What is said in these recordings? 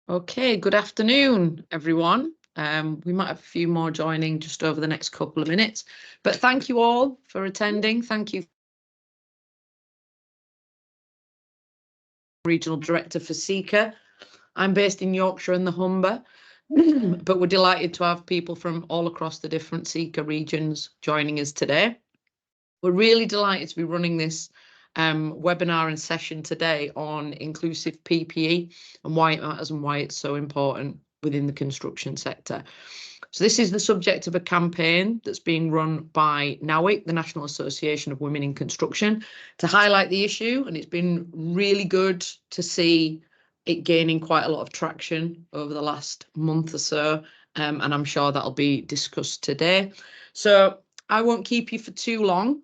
Okay, good afternoon, everyone. We might have a few more joining just over the next couple of minutes, but thank you all for attending. Thank you, Regional Director for Seeker. I'm based in Yorkshire and the Humber, but we're delighted to have people from all across the different Seeker regions joining us today. We're really delighted to be running this webinar and session today on inclusive PPE and why it matters and why it's so important within the construction sector. So this is the subject of a campaign that's being run by NAWIC, the National Association of Women in Construction, to highlight the issue. And it's been really good to see it gaining quite a lot of traction over the last month or so. And I'm sure that'll be discussed today. So I won't keep you for too long.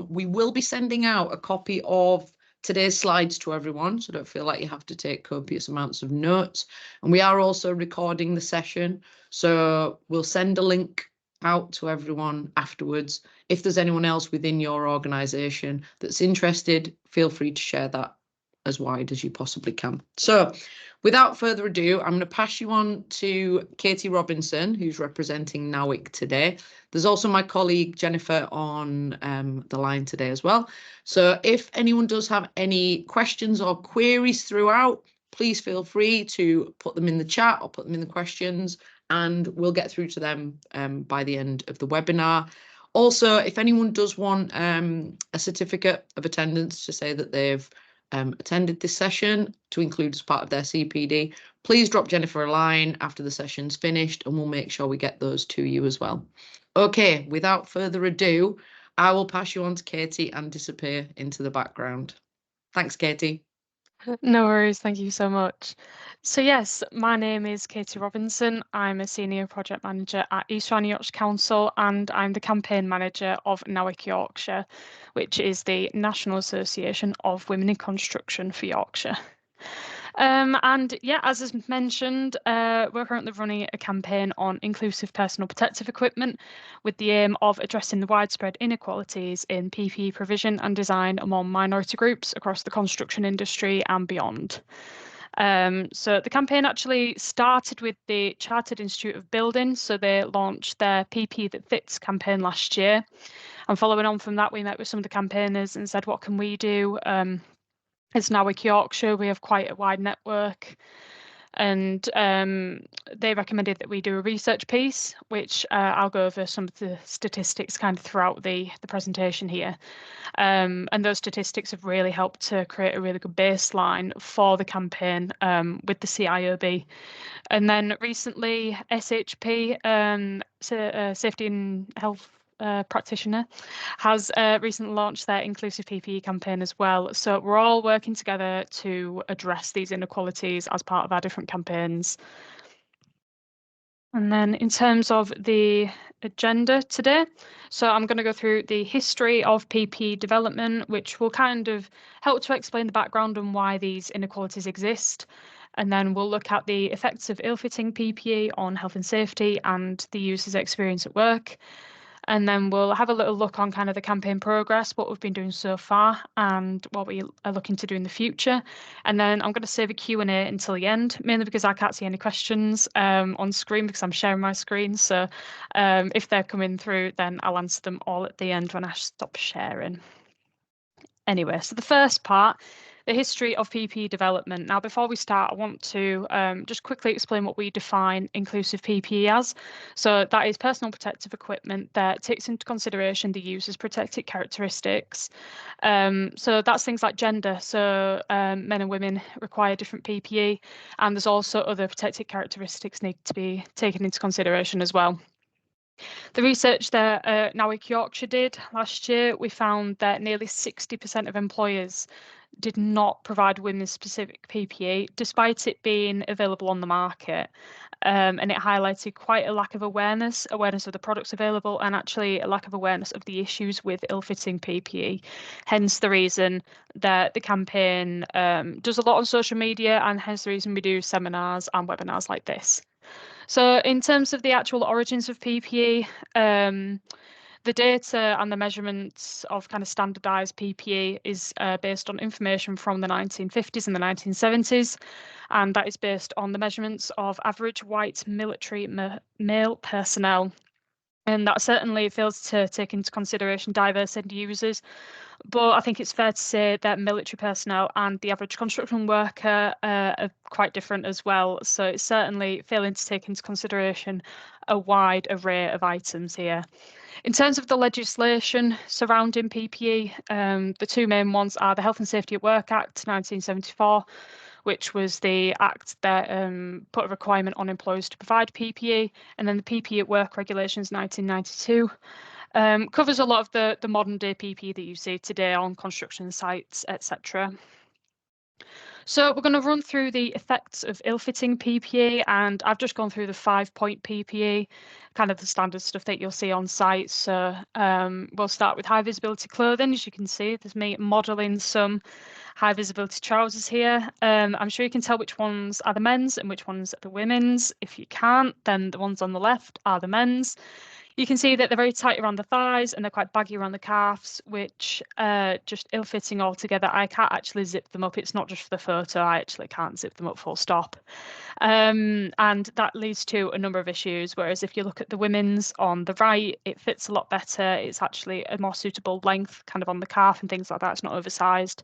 We will be sending out a copy of today's slides to everyone, so don't feel like you have to take copious amounts of notes. And we are also recording the session, so we'll send a link out to everyone afterwards. If there's anyone else within your organisation that's interested, feel free to share that as wide as you possibly can. So without further ado, I'm going to pass you on to Katie Robinson, who's representing NAWIC today. There's also my colleague Jennifer on the line today as well. So if anyone does have any questions or queries throughout, please feel free to put them in the chat or put them in the questions, and we'll get through to them by the end of the webinar. Also, if anyone does want a certificate of attendance to say that they've attended this session to include as part of their CPD, please drop Jennifer a line after the session's finished and we'll make sure we get those to you as well. Okay, without further ado, I will pass you on to Katie and disappear into the background. Thanks, Katie. No worries, thank you so much. So yes, my name is Katie Robinson. I'm a Senior Project Manager at East Rhine Yorkshire Council and I'm the Campaign Manager of NAWIC Yorkshire, which is the National Association of Women in Construction for Yorkshire. And yeah, as is mentioned, we're currently running a campaign on inclusive personal protective equipment with the aim of addressing the widespread inequalities in PPE provision and design among minority groups across the construction industry and beyond. So the campaign actually started with the Chartered Institute of Building. So they launched their PPE That Fits campaign last year. And following on from that, we met with some of the campaigners and said, what can we do? As NAWIC Yorkshire, we have quite a wide network, and they recommended that we do a research piece, which I'll go over some of the statistics kind of throughout the presentation here. And those statistics have really helped to create a really good baseline for the campaign with the CIOB. And then recently, SHP, Safety and Health practitioner, has recently launched their inclusive PPE campaign as well. So we're all working together to address these inequalities as part of our different campaigns. And then in terms of the agenda today, so I'm going to go through the history of PPE development, which will kind of help to explain the background and why these inequalities exist. And then we'll look at the effects of ill-fitting PPE on health and safety and the user's experience at work. And then we'll have a little look on kind of the campaign progress, what we've been doing so far and what we are looking to do in the future. And then I'm going to save a Q&A until the end, mainly because I can't see any questions on screen because I'm sharing my screen. So if they're coming through, then I'll answer them all at the end when I stop sharing. Anyway, so the first part, the history of PPE development. Now, before we start, I want to just quickly explain what we define inclusive PPE as. So that is personal protective equipment that takes into consideration the user's protected characteristics. So that's things like gender. So men and women require different PPE, and there's also other protected characteristics need to be taken into consideration as well. The research that NAWIC Yorkshire did last year, we found that nearly 60% of employers did not provide women-specific PPE, despite it being available on the market. And it highlighted quite a lack of awareness of the products available, and actually a lack of awareness of the issues with ill-fitting PPE. Hence the reason that the campaign does a lot on social media, and hence the reason we do seminars and webinars like this. So in terms of the actual origins of PPE, The data and the measurements of kind of standardized PPE is based on information from the 1950s and the 1970s, and that is based on the measurements of average white military male personnel. And that certainly fails to take into consideration diverse end users. But I think it's fair to say that military personnel and the average construction worker are quite different as well. So it's certainly failing to take into consideration a wide array of items here. In terms of the legislation surrounding PPE, the two main ones are the Health and Safety at Work Act 1974, which was the act that put a requirement on employers to provide PPE, and then the PPE at Work Regulations 1992. Covers a lot of the modern day PPE that you see today on construction sites, etc. So we're going to run through the effects of ill-fitting PPE, and I've just gone through the 5-point PPE, kind of the standard stuff that you'll see on site. So we'll start with high visibility clothing. As you can see, there's me modelling some high visibility trousers here. I'm sure you can tell which ones are the men's and which ones are the women's. If you can't, then the ones on the left are the men's. You can see that they're very tight around the thighs and they're quite baggy around the calves, which just ill-fitting altogether. I can't actually zip them up. It's not just for the photo. I actually can't zip them up full stop. And that leads to a number of issues. Whereas if you look at the women's on the right, it fits a lot better. It's actually a more suitable length kind of on the calf and things like that. It's not oversized.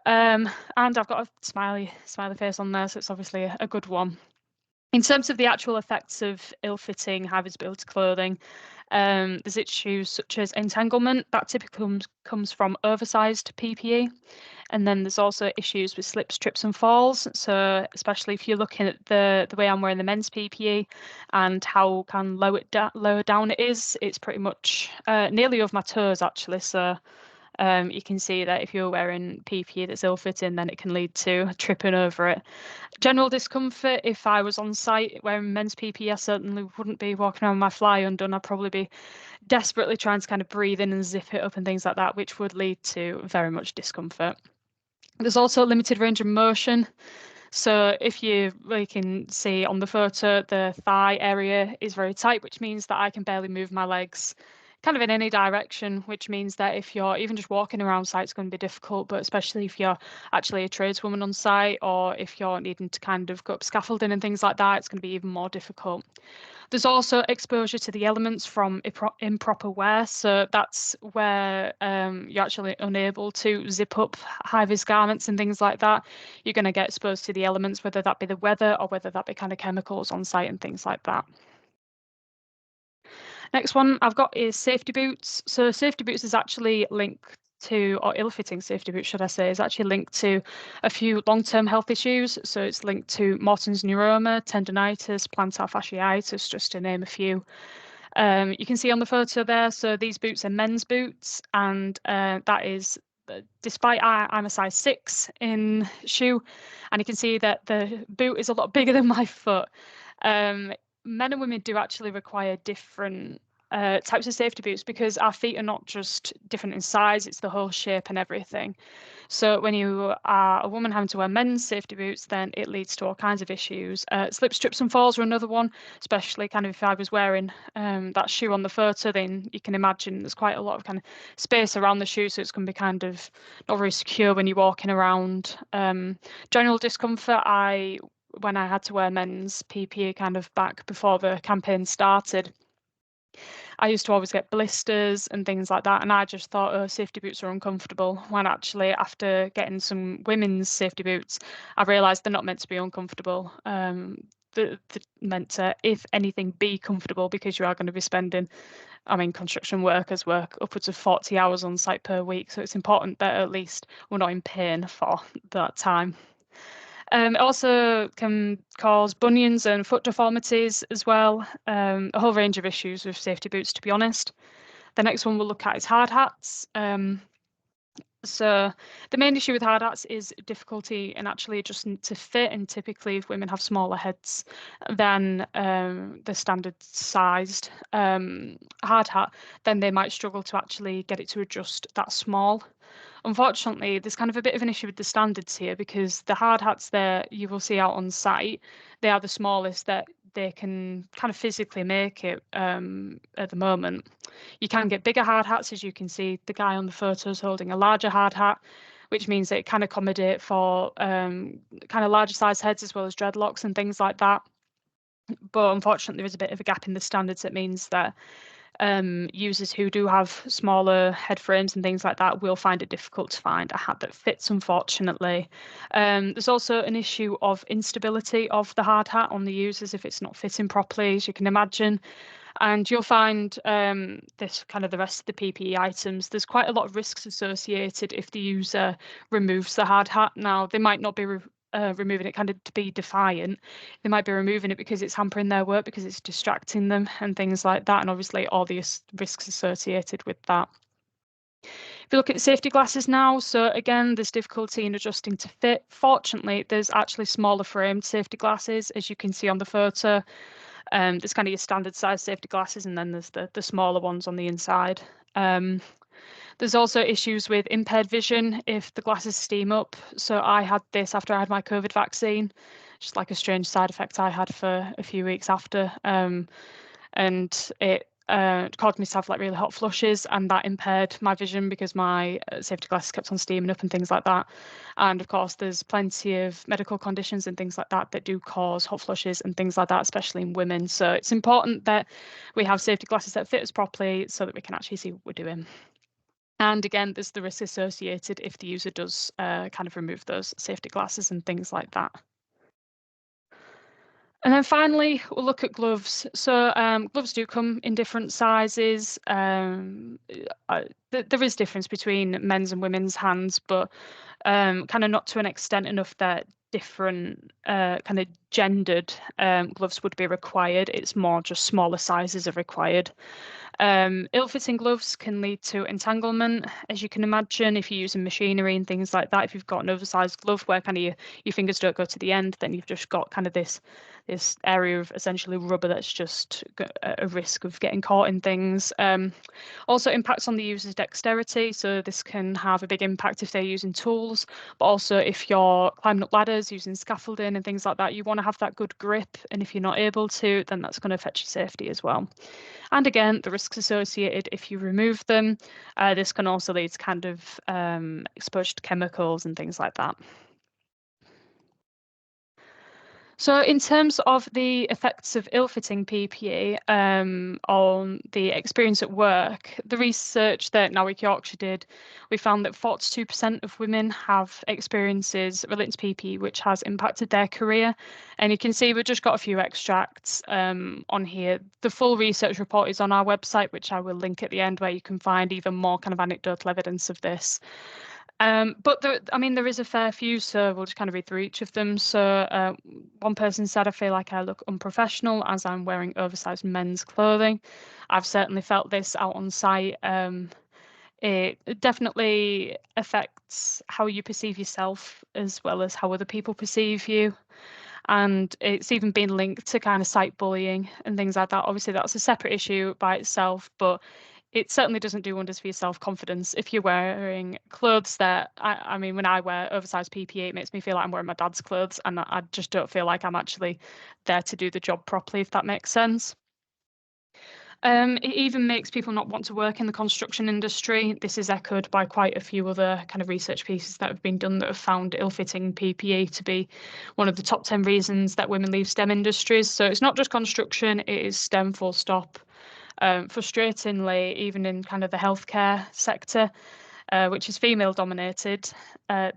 And I've got a smiley face on there, so it's obviously a good one. In terms of the actual effects of ill-fitting high visibility clothing, there's issues such as entanglement. That typically comes from oversized PPE. And then there's also issues with slips, trips and falls. So especially if you're looking at the way I'm wearing the men's PPE and how kind of lower down it is, it's pretty much nearly over my toes actually. So you can see that if you're wearing PPE that's ill-fitting, then it can lead to tripping over it. General discomfort, if I was on site wearing men's PPE, I certainly wouldn't be walking around with my fly undone. I'd probably be desperately trying to kind of breathe in and zip it up and things like that, which would lead to very much discomfort. There's also limited range of motion. So if you really can see on the photo, the thigh area is very tight, which means that I can barely move my legs kind of in any direction, which means that if you're even just walking around site, it's going to be difficult, but especially if you're actually a tradeswoman on site or if you're needing to kind of go up scaffolding and things like that, it's going to be even more difficult. There's also exposure to the elements from improper wear. So that's where you're actually unable to zip up high-vis garments and things like that. You're going to get exposed to the elements, whether that be the weather or whether that be kind of chemicals on site and things like that. Next one I've got is safety boots. So safety boots is actually linked to, or ill-fitting safety boots, should I say, is actually linked to a few long-term health issues. So it's linked to Morton's neuroma, tendonitis, plantar fasciitis, just to name a few. You can see on the photo there, so these boots are men's boots, and that is, despite I'm a size 6 in shoe, and you can see that the boot is a lot bigger than my foot. Men and women do actually require different types of safety boots because our feet are not just different in size, it's the whole shape and everything. So when you are a woman having to wear men's safety boots, then it leads to all kinds of issues. Slips, trips and falls are another one, especially kind of if I was wearing that shoe on the photo, then you can imagine there's quite a lot of kind of space around the shoe, so it's going to be kind of not very secure when you're walking around. General discomfort, when I had to wear men's PPE kind of back before the campaign started, I used to always get blisters and things like that. And I just thought, oh, safety boots are uncomfortable. When actually, after getting some women's safety boots, I realised they're not meant to be uncomfortable. They're meant to, if anything, be comfortable because you are going to be spending, construction workers work upwards of 40 hours on site per week. So it's important that at least we're not in pain for that time. It also can cause bunions and foot deformities as well, a whole range of issues with safety boots, to be honest. The next one we'll look at is hard hats. So the main issue with hard hats is difficulty in actually adjusting to fit, and typically if women have smaller heads than the standard sized hard hat, then they might struggle to actually get it to adjust that small. Unfortunately, there's kind of a bit of an issue with the standards here because the hard hats there you will see out on site, they are the smallest that they can kind of physically make it at the moment. You can get bigger hard hats, as you can see the guy on the photo is holding a larger hard hat, which means that it can accommodate for kind of larger size heads as well as dreadlocks and things like that. But unfortunately, there is a bit of a gap in the standards. It means that users who do have smaller head frames and things like that will find it difficult to find a hat that fits, unfortunately. There's also an issue of instability of the hard hat on the users if it's not fitting properly, as you can imagine. And you'll find this kind of the rest of the PPE items, there's quite a lot of risks associated if the user removes the hard hat. Now, they might not be removing it kind of to be defiant. They might be removing it because it's hampering their work, because it's distracting them and things like that. And obviously all the risks associated with that. If you look at the safety glasses now, so again, there's difficulty in adjusting to fit. Fortunately, there's actually smaller framed safety glasses, as you can see on the photo. There's kind of your standard size safety glasses, and then there's the smaller ones on the inside. There's also issues with impaired vision if the glasses steam up. So I had this after I had my COVID vaccine, just like a strange side effect I had for a few weeks after. And it caused me to have like really hot flushes, and that impaired my vision because my safety glasses kept on steaming up and things like that. And of course, there's plenty of medical conditions and things like that that do cause hot flushes and things like that, especially in women. So it's important that we have safety glasses that fit us properly so that we can actually see what we're doing. And again, there's the risk associated if the user does kind of remove those safety glasses and things like that. And then finally, we'll look at gloves. So gloves do come in different sizes. There is difference between men's and women's hands, but kind of not to an extent enough that different kind of gendered gloves would be required. It's more just smaller sizes are required. Ill-fitting gloves can lead to entanglement, as you can imagine, if you're using machinery and things like that. If you've got an oversized glove where kind of your fingers don't go to the end, then you've just got kind of this area of essentially rubber that's just a risk of getting caught in things. Also impacts on the user's dexterity. So this can have a big impact if they're using tools, but also if you're climbing up ladders, using scaffolding and things like that, you want to have that good grip. And if you're not able to, then that's going to affect your safety as well. And again, the risks associated if you remove them. This can also lead to kind of exposure to chemicals and things like that. So in terms of the effects of ill-fitting PPE on the experience at work, the research that NAWIC Yorkshire did, we found that 42% of women have experiences relating to PPE which has impacted their career. And you can see we've just got a few extracts on here. The full research report is on our website, which I will link at the end, where you can find even more kind of anecdotal evidence of this. But there is a fair few, so we'll just kind of read through each of them. So one person said, I feel like I look unprofessional as I'm wearing oversized men's clothing. I've certainly felt this out on site. It definitely affects how you perceive yourself as well as how other people perceive you. And it's even been linked to kind of site bullying and things like that. Obviously, that's a separate issue by itself, but it certainly doesn't do wonders for your self-confidence if you're wearing clothes that, I mean, when I wear oversized PPE, it makes me feel like I'm wearing my dad's clothes, and I just don't feel like I'm actually there to do the job properly, if that makes sense. It even makes people not want to work in the construction industry. This is echoed by quite a few other kind of research pieces that have been done that have found ill-fitting PPE to be one of the top 10 reasons that women leave STEM industries. So it's not just construction, it is STEM full stop. Frustratingly, even in kind of the healthcare sector, which is female dominated,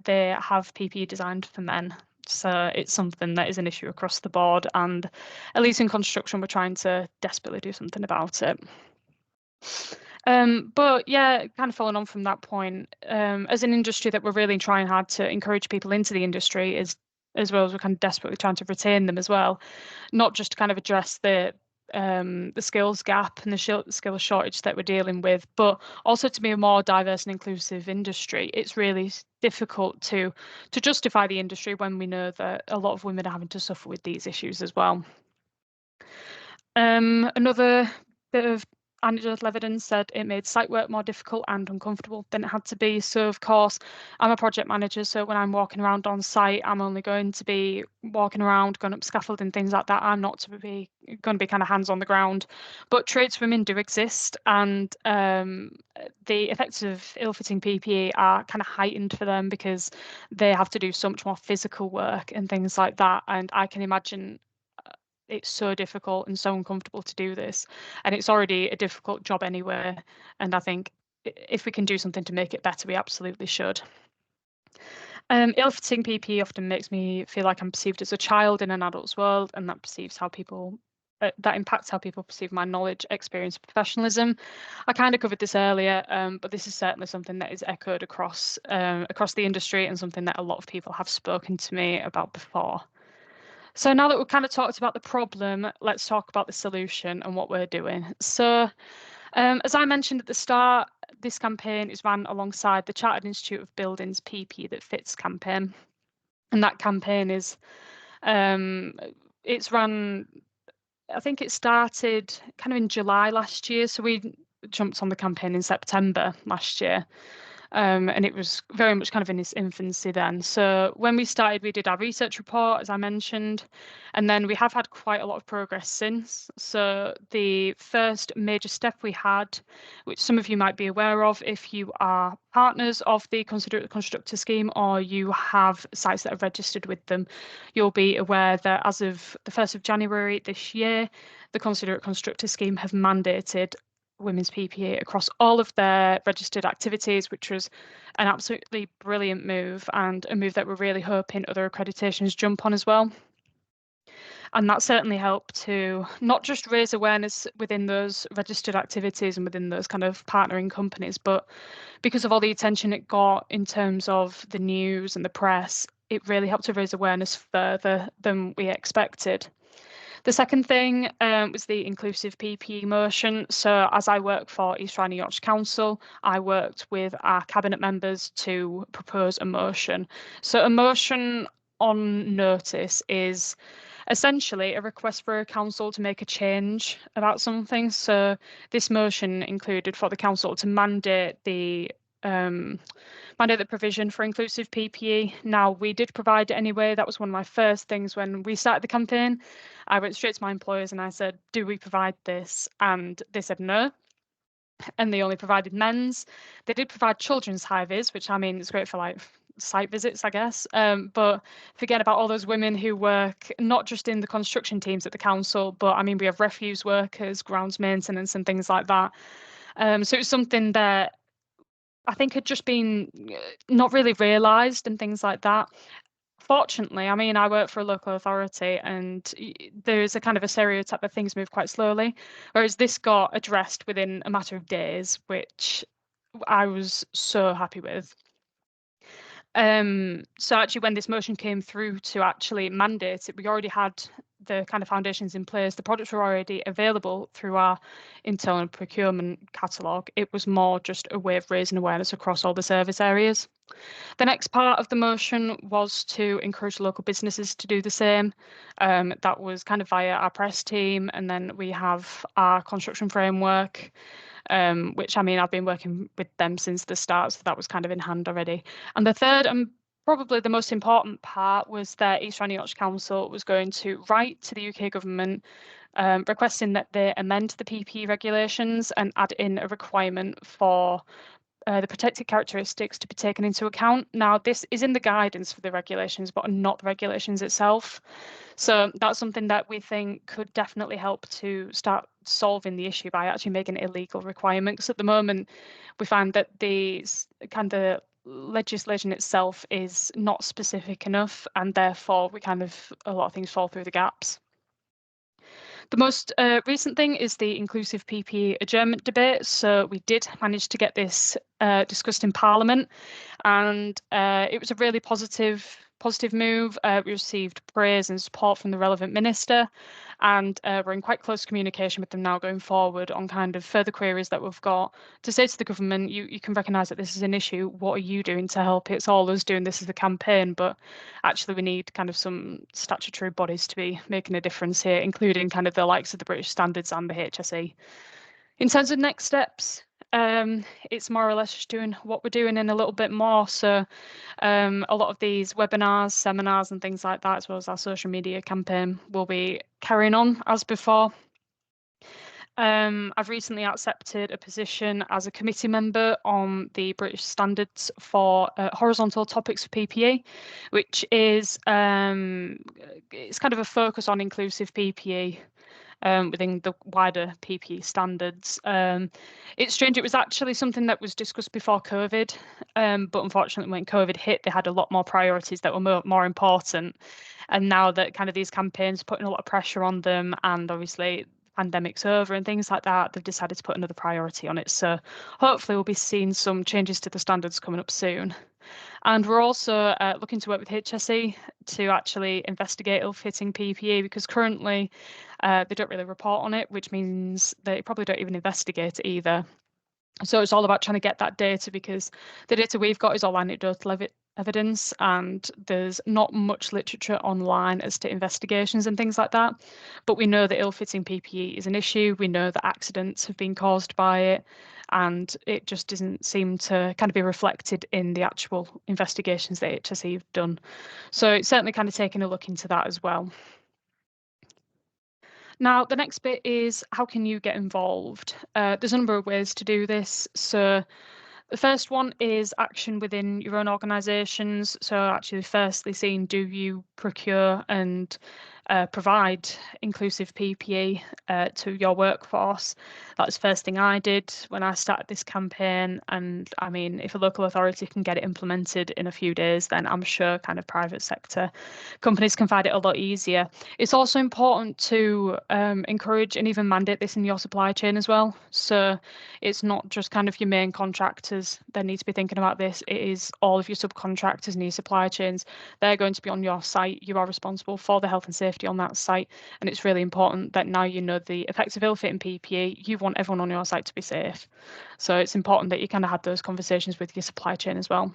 they have PPE designed for men. So it's something that is an issue across the board, and at least in construction, we're trying to desperately do something about it. But yeah, kind of following on from that point, as an industry that we're really trying hard to encourage people into the industry, as well as we're kind of desperately trying to retain them as well, not just to kind of address the skills gap and the skills shortage that we're dealing with, but also to be a more diverse and inclusive industry. It's really difficult to justify the industry when we know that a lot of women are having to suffer with these issues as well. Another bit of anecdotal evidence said it made site work more difficult and uncomfortable than it had to be. So of course, I'm a project manager, so when I'm walking around on site, I'm only going to be walking around, going up scaffolding, things like that. I'm not going to be kind of hands on the ground. But tradeswomen do exist, and the effects of ill-fitting PPE are kind of heightened for them because they have to do so much more physical work and things like that. And I can imagine it's so difficult and so uncomfortable to do this, and it's already a difficult job anyway, and I think if we can do something to make it better, we absolutely should. Ill-fitting PPE often makes me feel like I'm perceived as a child in an adult's world, and that impacts how people perceive my knowledge, experience, professionalism. I kind of covered this earlier, but this is certainly something that is echoed across the industry and something that a lot of people have spoken to me about before. So now that we've kind of talked about the problem, let's talk about the solution and what we're doing. So as I mentioned at the start, this campaign is run alongside the Chartered Institute of Building's PPE That Fits campaign. And that campaign is, it's run, I think it started kind of in July last year. So we jumped on the campaign in September last year. And it was very much kind of in its infancy then. So when we started, we did our research report, as I mentioned, and then we have had quite a lot of progress since. So the first major step we had, which some of you might be aware of if you are partners of the Consider It Constructor scheme or you have sites that are registered with them, you'll be aware that as of the 1st of January this year, the Consider It Constructor scheme have mandated women's PPE across all of their registered activities, which was an absolutely brilliant move and a move that we're really hoping other accreditations jump on as well. And that certainly helped to not just raise awareness within those registered activities and within those kind of partnering companies, but because of all the attention it got in terms of the news and the press, it really helped to raise awareness further than we expected. The second thing was the inclusive PPE motion. So as I work for East Rhine and Yorkshire Council, I worked with our cabinet members to propose a motion. So a motion on notice is essentially a request for a council to make a change about something. So this motion included for the council to mandate the provision for inclusive PPE. Now, we did provide it anyway. That was one of my first things when we started the campaign. I went straight to my employers and I said, do we provide this? And they said no. And they only provided men's. They did provide children's high-vis, which I mean, it's great for like site visits, I guess. But forget about all those women who work not just in the construction teams at the council, but I mean, we have refuse workers, grounds maintenance and things like that. So it's something that I think had just been not really realised and things like that. Fortunately, I mean, I work for a local authority and there's a kind of a stereotype that things move quite slowly, whereas this got addressed within a matter of days, which I was so happy with. So actually, when this motion came through to actually mandate it, we already had the kind of foundations in place. The products were already available through our internal procurement catalogue. It was more just a way of raising awareness across all the service areas. The next part of the motion was to encourage local businesses to do the same. That was kind of via our press team, and then we have our construction framework, which I mean, I've been working with them since the start, so that was kind of in hand already. And the third and probably the most important part was that East Rhine and Yorkshire Council was going to write to the UK government requesting that they amend the PPE regulations and add in a requirement for the protected characteristics to be taken into account. Now, this is in the guidance for the regulations, but not the regulations itself. So that's something that we think could definitely help to start solving the issue by actually making it a legal requirement. Because at the moment, we find that the kind of legislation itself is not specific enough, and therefore a lot of things fall through the gaps. The most recent thing is the inclusive PPE adjournment debate. So we did manage to get this discussed in Parliament, and it was a really positive move. We received praise and support from the relevant minister, and we're in quite close communication with them now going forward on kind of further queries that we've got to say to the government, you can recognise that this is an issue. What are you doing to help? It's all us doing this as a campaign, but actually we need kind of some statutory bodies to be making a difference here, including kind of the likes of the British Standards and the HSE. In terms of next steps, it's more or less just doing what we're doing and a little bit more. So a lot of these webinars, seminars and things like that, as well as our social media campaign, will be carrying on as before. I've recently accepted a position as a committee member on the British Standards for Horizontal Topics for PPE, which is it's kind of a focus on inclusive PPE. Within the wider PPE standards. It's strange, it was actually something that was discussed before COVID, but unfortunately when COVID hit, they had a lot more priorities that were more important. And now that kind of these campaigns putting a lot of pressure on them, and obviously pandemic's over and things like that, they've decided to put another priority on it. So hopefully we'll be seeing some changes to the standards coming up soon. And we're also looking to work with HSE to actually investigate ill-fitting PPE, because currently they don't really report on it, which means they probably don't even investigate it either. So it's all about trying to get that data, because the data we've got is all anecdotal evidence, and there's not much literature online as to investigations and things like that. But we know that ill-fitting PPE is an issue. We know that accidents have been caused by it, and it just doesn't seem to kind of be reflected in the actual investigations that HSE have done. So it's certainly kind of taking a look into that as well. Now, the next bit is how can you get involved? There's a number of ways to do this. So the first one is action within your own organisations. So actually, firstly, seeing, do you procure and provide inclusive PPE to your workforce? That's the first thing I did when I started this campaign. And I mean, if a local authority can get it implemented in a few days, then I'm sure kind of private sector companies can find it a lot easier. It's also important to encourage and even mandate this in your supply chain as well. So it's not just kind of your main contractors that need to be thinking about this. It is all of your subcontractors and your supply chains. They're going to be on your site. You are responsible for the health and safety on that site. And it's really important that now you know the effects of ill-fitting PPE, you want everyone on your site to be safe. So it's important that you kind of had those conversations with your supply chain as well.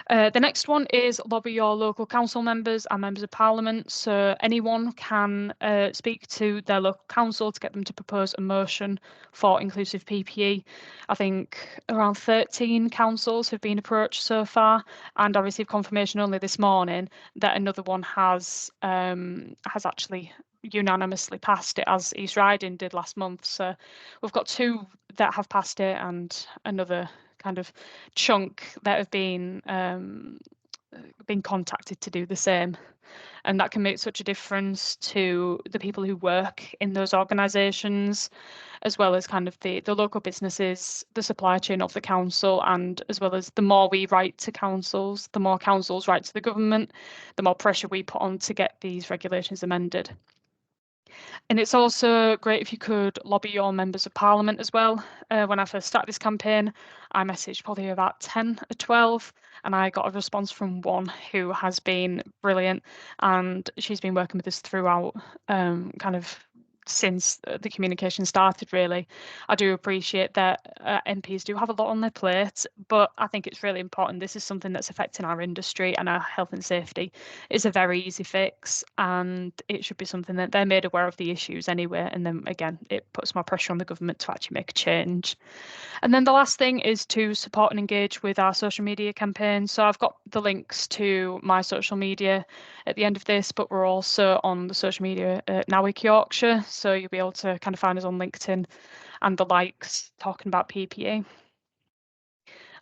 The next one is lobby your local council members and members of parliament. So anyone can speak to their local council to get them to propose a motion for inclusive PPE. I think around 13 councils have been approached so far, and I received confirmation only this morning that another one has actually unanimously passed it, as East Riding did last month. So we've got 2 that have passed it and another kind of chunk that have been contacted to do the same. And that can make such a difference to the people who work in those organisations, as well as kind of the local businesses, the supply chain of the council, and as well as the more we write to councils, the more councils write to the government, the more pressure we put on to get these regulations amended. And it's also great if you could lobby your members of parliament as well. When I first started this campaign, I messaged probably about 10 or 12, and I got a response from one who has been brilliant, and she's been working with us throughout, kind of since the communication started, really. I do appreciate that MPs do have a lot on their plate, but I think it's really important. This is something that's affecting our industry and our health and safety. It's a very easy fix, and it should be something that they're made aware of the issues anyway. And then again, it puts more pressure on the government to actually make a change. And then the last thing is to support and engage with our social media campaign. So I've got the links to my social media at the end of this, but we're also on the social media at NAWIC Yorkshire. So you'll be able to kind of find us on LinkedIn and the likes talking about PPE.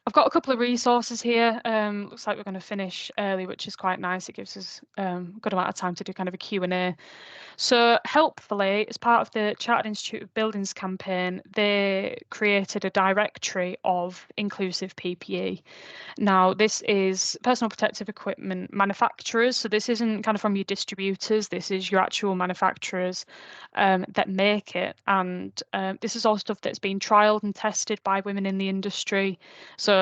I've got a couple of resources here. Looks like we're going to finish early, which is quite nice. It gives us a good amount of time to do kind of a Q&A. So helpfully, as part of the Chartered Institute of Buildings campaign, they created a directory of inclusive PPE. Now, this is personal protective equipment manufacturers. So this isn't kind of from your distributors. This is your actual manufacturers that make it. And this is all stuff that's been trialed and tested by women in the industry. So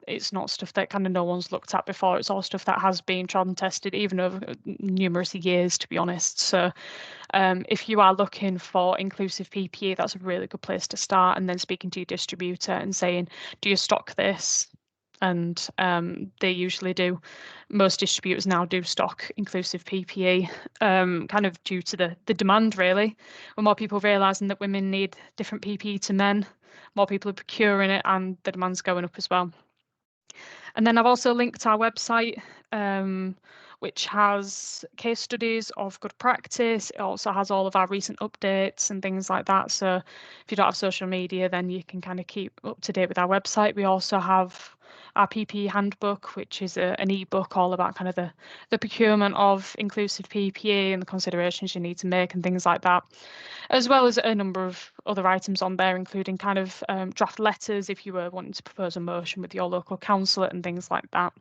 it's not stuff that kind of no one's looked at before. It's all stuff that has been tried and tested even over numerous years, to be honest. So if you are looking for inclusive PPE, that's a really good place to start. And then speaking to your distributor and saying, do you stock this? and they usually do. Most distributors now do stock inclusive PPE, kind of due to the demand, really. With more people realising that women need different PPE to men, more people are procuring it, and the demand's going up as well. And then I've also linked our website, which has case studies of good practice. It also has all of our recent updates and things like that. So if you don't have social media, then you can kind of keep up to date with our website. We also have our PPE handbook, which is an ebook all about kind of the procurement of inclusive PPE and the considerations you need to make and things like that, as well as a number of other items on there, including kind of draft letters if you were wanting to propose a motion with your local councillor and things like that.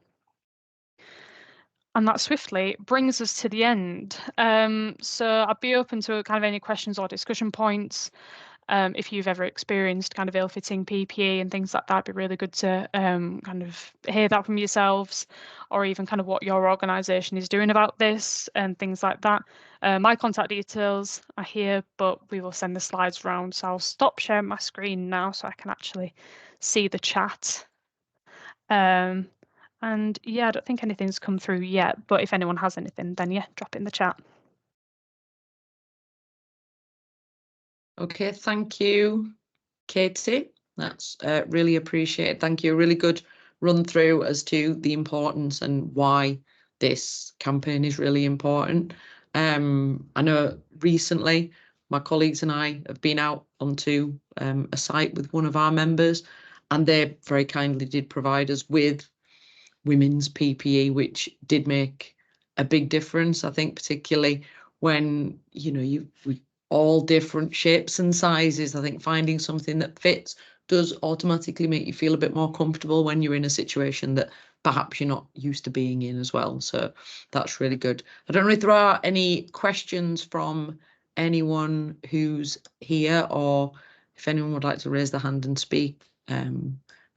And that swiftly brings us to the end. So I'd be open to kind of any questions or discussion points. If you've ever experienced kind of ill-fitting PPE and things like that, it'd be really good to kind of hear that from yourselves, or even kind of what your organisation is doing about this and things like that. My contact details are here, but we will send the slides around. So I'll stop sharing my screen now so I can actually see the chat. And yeah, I don't think anything's come through yet, but if anyone has anything, then yeah, drop it in the chat. Okay, thank you, Katie. That's really appreciated. Thank you. A really good run through as to the importance and why this campaign is really important. I know recently my colleagues and I have been out onto a site with one of our members, and they very kindly did provide us with women's PPE, which did make a big difference. I think particularly when, you know, we all different shapes and sizes. I think finding something that fits does automatically make you feel a bit more comfortable when you're in a situation that perhaps you're not used to being in as well. So that's really good. I don't know if there are any questions from anyone who's here, or if anyone would like to raise their hand and speak,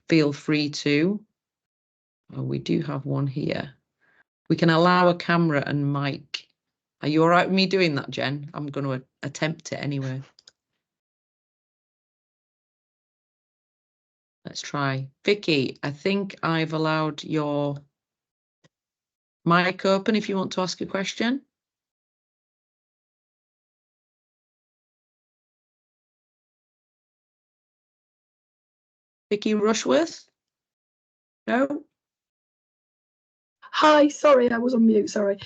feel free to. Oh, we do have one here. We can allow a camera and mic. Are you all right with me doing that, Jen? I'm going to attempt it anyway. Let's try. Vicky, I think I've allowed your mic open if you want to ask a question. Vicky Rushworth? No? Hi, sorry, I was on mute, sorry.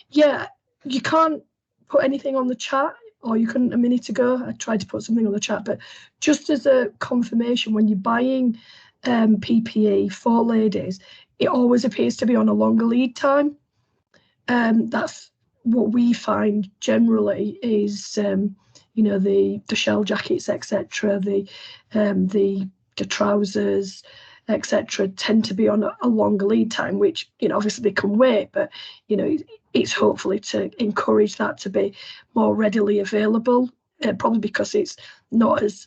Yeah, you can't put anything on the chat, or you couldn't a minute ago. I tried to put something on the chat, but just as a confirmation, when you're buying PPE for ladies, it always appears to be on a longer lead time. That's what we find generally is, you know, the shell jackets, etc., the trousers, etc., tend to be on a longer lead time, which, you know, obviously they can wait, but, you know, it's hopefully to encourage that to be more readily available, probably because it's not as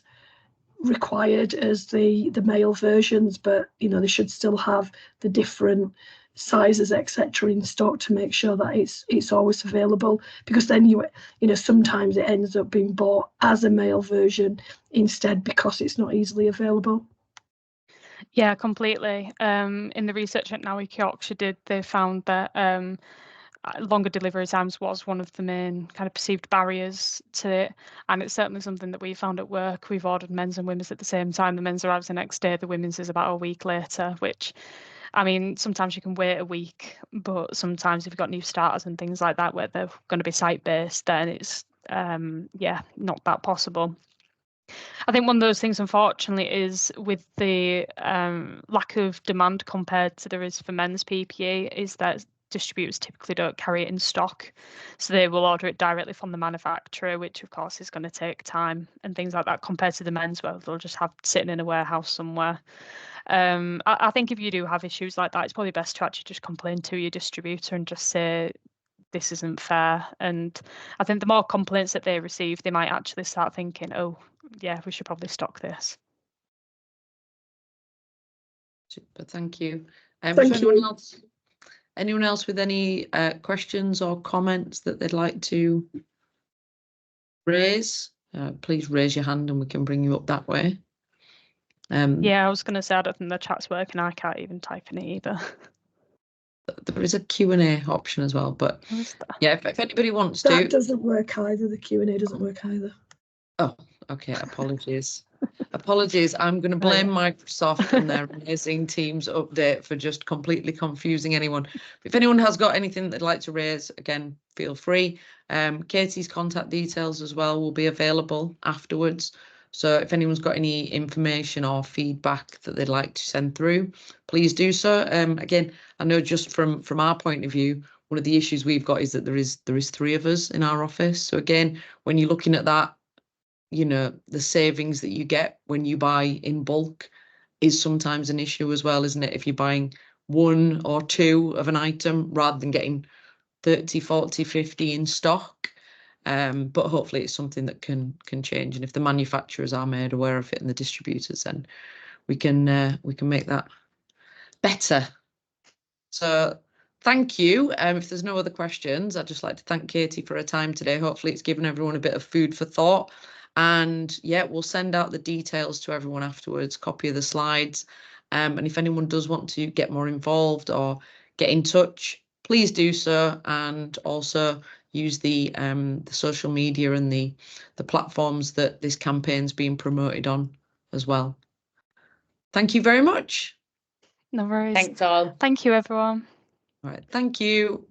required as the male versions, but, you know, they should still have the different sizes, etc., in stock to make sure that it's always available, because then you know, sometimes it ends up being bought as a male version instead because it's not easily available. Yeah, completely. In the research at NAWIC Yorkshire they found that longer delivery times was one of the main kind of perceived barriers to it, and it's certainly something that we found at work. We've ordered men's and women's at the same time. The men's arrives the next day, the women's is about a week later, which, I mean, sometimes you can wait a week, but sometimes if you've got new starters and things like that where they're going to be site-based, then it's yeah, not that possible. I think one of those things, unfortunately, is with the lack of demand compared to there is for men's PPE, is that distributors typically don't carry it in stock. So they will order it directly from the manufacturer, which of course is going to take time and things like that, compared to the men's where they'll just have sitting in a warehouse somewhere. I think if you do have issues like that, it's probably best to actually just complain to your distributor and just say, this isn't fair. And I think the more complaints that they receive, they might actually start thinking, oh, yeah, we should probably stock this. Super, thank you. Thank you. Anyone else with any questions or comments that they'd like to raise? Please raise your hand and we can bring you up that way. Yeah, I was going to say, I don't think the chat's working. I can't even type in it either. There is a Q&A option as well, but yeah, if anybody wants to. That doesn't work either. The Q&A doesn't work either. Oh, okay. Apologies. Apologies. I'm going to blame Microsoft and their amazing Teams update for just completely confusing anyone. If anyone has got anything they'd like to raise, again, feel free. Katie's contact details as well will be available afterwards. So if anyone's got any information or feedback that they'd like to send through, please do so. Again, I know just from our point of view, one of the issues we've got is that there is 3 of us in our office. So again, when you're looking at that, you know, the savings that you get when you buy in bulk is sometimes an issue as well, isn't it? If you're buying 1 or 2 of an item rather than getting 30, 40, 50 in stock. But hopefully it's something that can change. And if the manufacturers are made aware of it and the distributors, then we can make that better. So thank you. If there's no other questions, I'd just like to thank Katie for her time today. Hopefully it's given everyone a bit of food for thought. And yeah, we'll send out the details to everyone afterwards, copy of the slides. And if anyone does want to get more involved or get in touch, please do so. And also use the social media and the platforms that this campaign's being promoted on as well. Thank you very much. No worries. Thanks all. Thank you, everyone. All right, thank you.